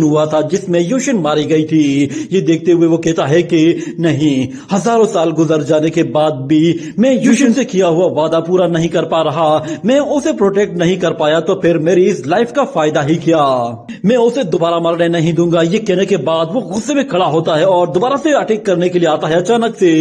हुआ था जिसमें युशिन मारी गई थी। ये देखते हुए वो कहता है कि नहीं, हजारों साल गुजर जाने के बाद भी मैं युशिन से किया हुआ वादा पूरा नहीं कर पा रहा, मैं उसे प्रोटेक्ट नहीं कर पाया, तो फिर मेरी इस लाइफ का फायदा ही क्या, मैं उसे दोबारा मरने नहीं दूंगा। ये कहने के बाद वो गुस्से में खड़ा होता है और दोबारा से अटैक करने के लिए आता है। अचानक से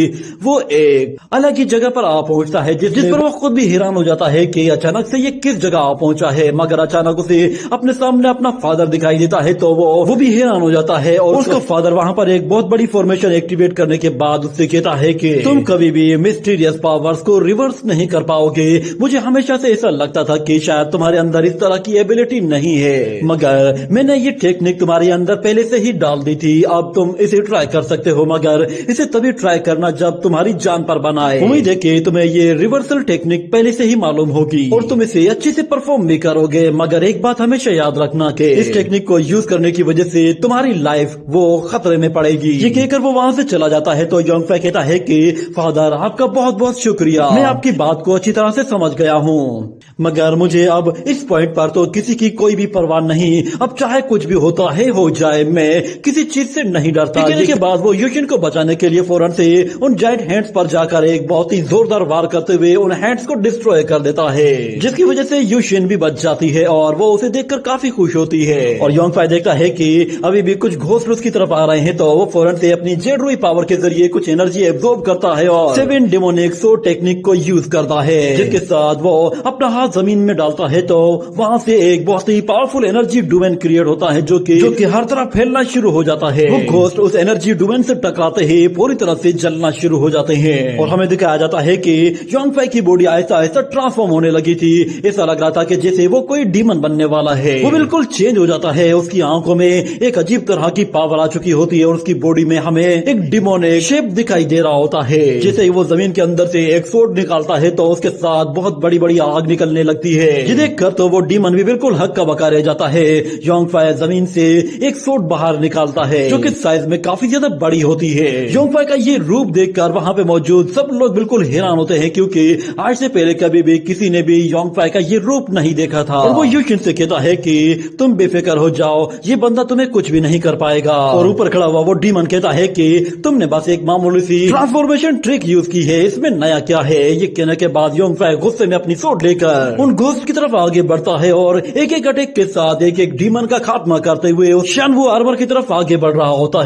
वो एक अलग ही जगह पर आ पहुंचता है जिस पर वो खुद भी हैरान हो जाता है कि अचानक से ये किस जगह आ पहुंचा है। मगर अचानक उसे अपने सामने अपना फादर दिखाई देता है तो वो भी हैरान हो जाता है और उसका फादर वहां पर एक बहुत बड़ी फॉर्मेशन एक्टिवेट करने के बाद उससे कहता है कि तुम कभी भी मिस्टीरियस पावर्स को रिवर्स नहीं कर पाओगे। मुझे हमेशा से ऐसा लगता था कि शायद तुम्हारे अंदर इस तरह की एबिलिटी नहीं है, मगर मैंने ये टेक्निक तुम्हारे अंदर पहले से ही डाल दी थी। अब तुम इसे ट्राई कर सकते हो, मगर इसे तभी ट्राई करना जब तुम्हारी जान पर बनाए। उम्मीद है कि तुम्हें ये रिवर्सल टेक्निक पहले से ही मालूम होगी और तुम इसे अच्छे से परफॉर्म भी करोगे। मगर एक बात हमेशा याद रखना कि इस टेक्निक को यूज करने की वजह से तुम्हारी लाइफ वो खतरे में पड़ेगी। ये कहकर वो वहाँ से चला जाता है तो योंग फै कहता है कि फादर आपका बहुत बहुत शुक्रिया, मैं आपकी बात को अच्छी तरह से समझ गया हूँ, मगर मुझे अब इस पॉइंट पर तो किसी की कोई भी परवाह नहीं। अब चाहे कुछ भी होता है हो जाए, मैं किसी चीज से नहीं डरता। कहने के बाद वो युशिन को बचाने के लिए फौरन से उन जायंट हैंड्स पर जाकर एक बहुत ही जोरदार वार करते हुए उन हैंड्स को डिस्ट्रॉय कर देता है, जिसकी वजह से युशिन भी बच जाती है और वो उसे देखकर काफी खुश होती है। और योंग फै देखता है कि अभी भी कुछ घोस्ट उसकी तरफ आ रहे हैं तो वो फौरन से अपनी जेडरुई पावर के जरिए कुछ एनर्जी एब्जॉर्ब करता है और 7 डेमोनिक सो टेक्निक को यूज करता है, जिसके साथ वो अपना हाथ जमीन में डालता है तो वहाँ से एक बहुत ही पावरफुल एनर्जी डोमेन क्रिएट होता है जो कि हर तरफ फैलना शुरू हो जाता है। वो घोस्ट उस एनर्जी डोमेन से टकराते ही पूरी तरह से जलना शुरू हो जाते हैं और हमें दिखाया जाता है कि योंग फै की बॉडी आहिस्ता आहिस्ता ट्रांसफॉर्म होने लगी थी। ऐसा लग रहा था कि जैसे वो कोई डीमन बनने वाला है। वो बिल्कुल चेंज हो जाता है, उसकी आंखों में एक अजीब तरह की पावर आ चुकी होती है और उसकी बॉडी में हमें एक डिमोनिक शेप दिखाई दे रहा होता है। जैसे ही वो जमीन के अंदर से एक सोड निकालता है तो उसके साथ बहुत बड़ी बड़ी आग निकलने लगती है। ये देखकर तो वो डीमन भी बिल्कुल हक्का बक्का रह जाता है। योंग फै जमीन से एक सोड बाहर निकालता है जो कि साइज में काफी ज्यादा बड़ी होती है। योंग फै का ये रूप देखकर वहाँ पे मौजूद सब लोग बिल्कुल हैरान होते हैं, क्योंकि आज से पहले कभी भी किसी ने भी योंग फै का ये रूप नहीं देखा था। और वो युशिन से कहता है कि तुम बेफिक्र हो जाओ, ये बंदा तुम्हें कुछ भी नहीं कर पाएगा। और ऊपर खड़ा हुआ वो डीमन कहता है कि तुमने बस एक मामूली सी ट्रांसफॉर्मेशन ट्रिक यूज की है, इसमें नया क्या है। ये कहने के बाद योंग फै गुस्से में अपनी सोट लेकर उन घोस्ट की तरफ आगे बढ़ता है और एक एक अटैक के साथ एक एक डीमन का खात्मा करते हुए उस शानवू आर्मर की तरफ आगे बढ़ रहा होता है।